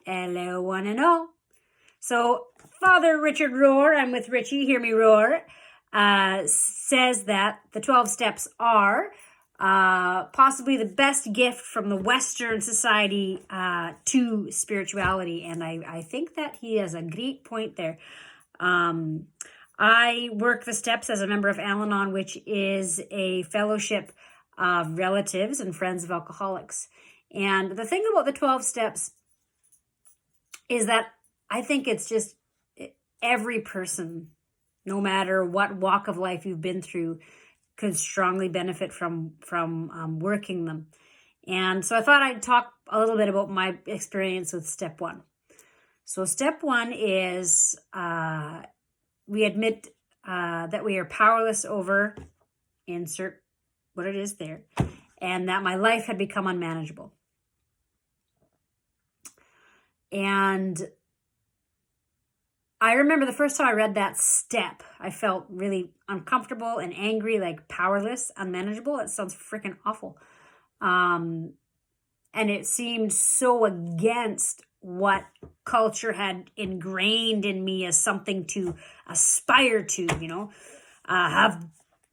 Hello, one and all. So Father Richard Rohr, I'm with Richie, hear me roar, says that the 12 steps are possibly the best gift from the Western society to spirituality. And I think that he has a great point there. I work the steps as a member of Al-Anon, which is a fellowship of relatives and friends of alcoholics. And the thing about the 12 steps is that I think it's just every person, no matter what walk of life you've been through, could strongly benefit from working them. And so I thought I'd talk a little bit about my experience with step one. So step one is we admit that we are powerless over, insert what it is there, and that my life had become unmanageable. And I remember the first time I read that step, I felt really uncomfortable and angry, like powerless, unmanageable. It sounds freaking awful. And it seemed so against what culture had ingrained in me as something to aspire to, have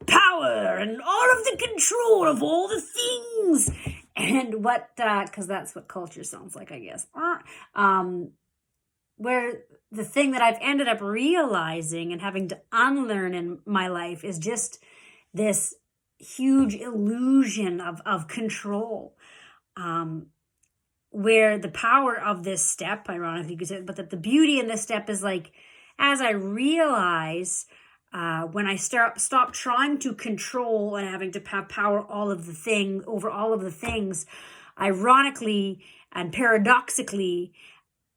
power and all of the control of all the things. And what, because that's what culture sounds like, I guess. Where the thing that I've ended up realizing and having to unlearn in my life is just this huge illusion of control. Where the power of this step, ironically, you could say, but that the beauty in this step is like, as I realize, when I stop trying to control and having to have power over all of the things, ironically and paradoxically,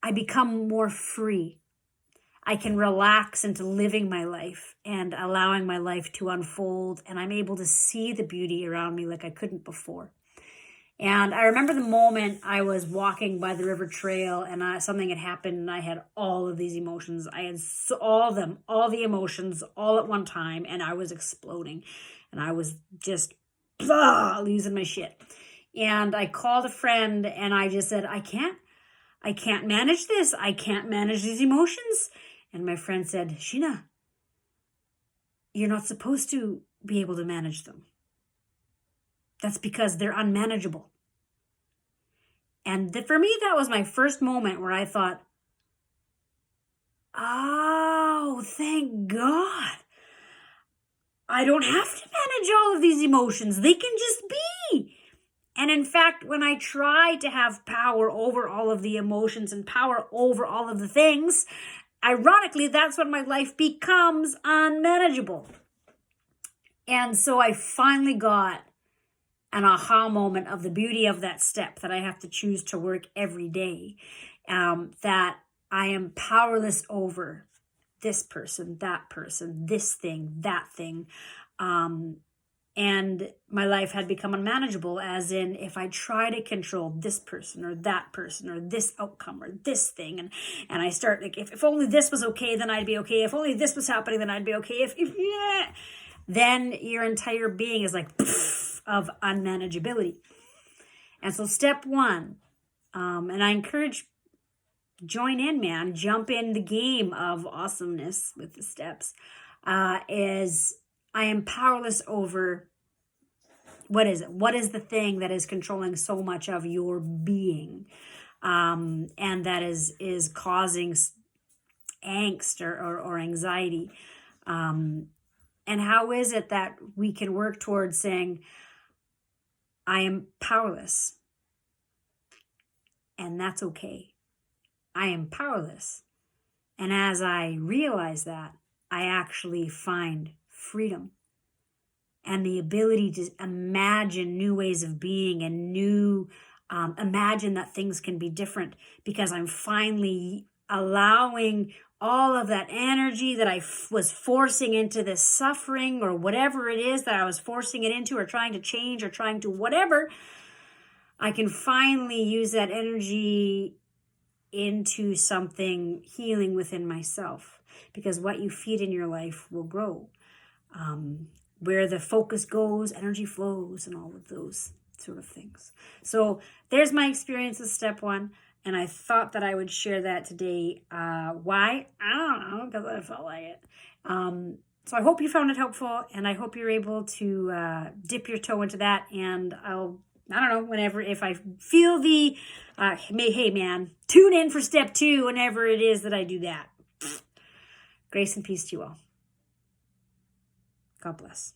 I become more free. I can relax into living my life and allowing my life to unfold, and I'm able to see the beauty around me like I couldn't before. And I remember the moment I was walking by the river trail and something had happened and I had all of these emotions. I had all the emotions all at one time, and I was exploding and I was just losing my shit. And I called a friend and I just said, I can't manage this. I can't manage these emotions. And my friend said, Sheena, you're not supposed to be able to manage them. That's because they're unmanageable. And for me, that was my first moment where I thought, oh, thank God. I don't have to manage all of these emotions. They can just be. And in fact, when I try to have power over all of the emotions and power over all of the things, ironically, that's when my life becomes unmanageable. And so I finally got an aha moment of the beauty of that step that I have to choose to work every day, that I am powerless over this person, this thing, that thing. And my life had become unmanageable, as in if I try to control this person or this outcome or this thing, and I start like, if only this was okay, then I'd be okay. If only this was happening, then I'd be okay. Then your entire being is like of unmanageability. And so step one, and I encourage, join in, man, jump in the game of awesomeness with the steps, is I am powerless over, what is it? What is the thing that is controlling so much of your being? And that is causing angst or anxiety. And how is it that we can work towards saying, I am powerless, and that's okay. I am powerless. And as I realize that, I actually find freedom and the ability to imagine new ways of being and imagine that things can be different, because I'm finally allowing all of that energy that I was forcing into this suffering or whatever it is that I was forcing it into or trying to change or trying to whatever. I can finally use that energy into something healing within myself, because what you feed in your life will grow. Where the focus goes, energy flows, and all of those sort of things. So there's my experience with step one. And I thought that I would share that today. Why? I don't know, because I felt like it. So I hope you found it helpful, and I hope you're able to dip your toe into that. And I don't know, whenever, if I feel the, hey man, tune in for step 2 whenever it is that I do that. Grace and peace to you all. God bless.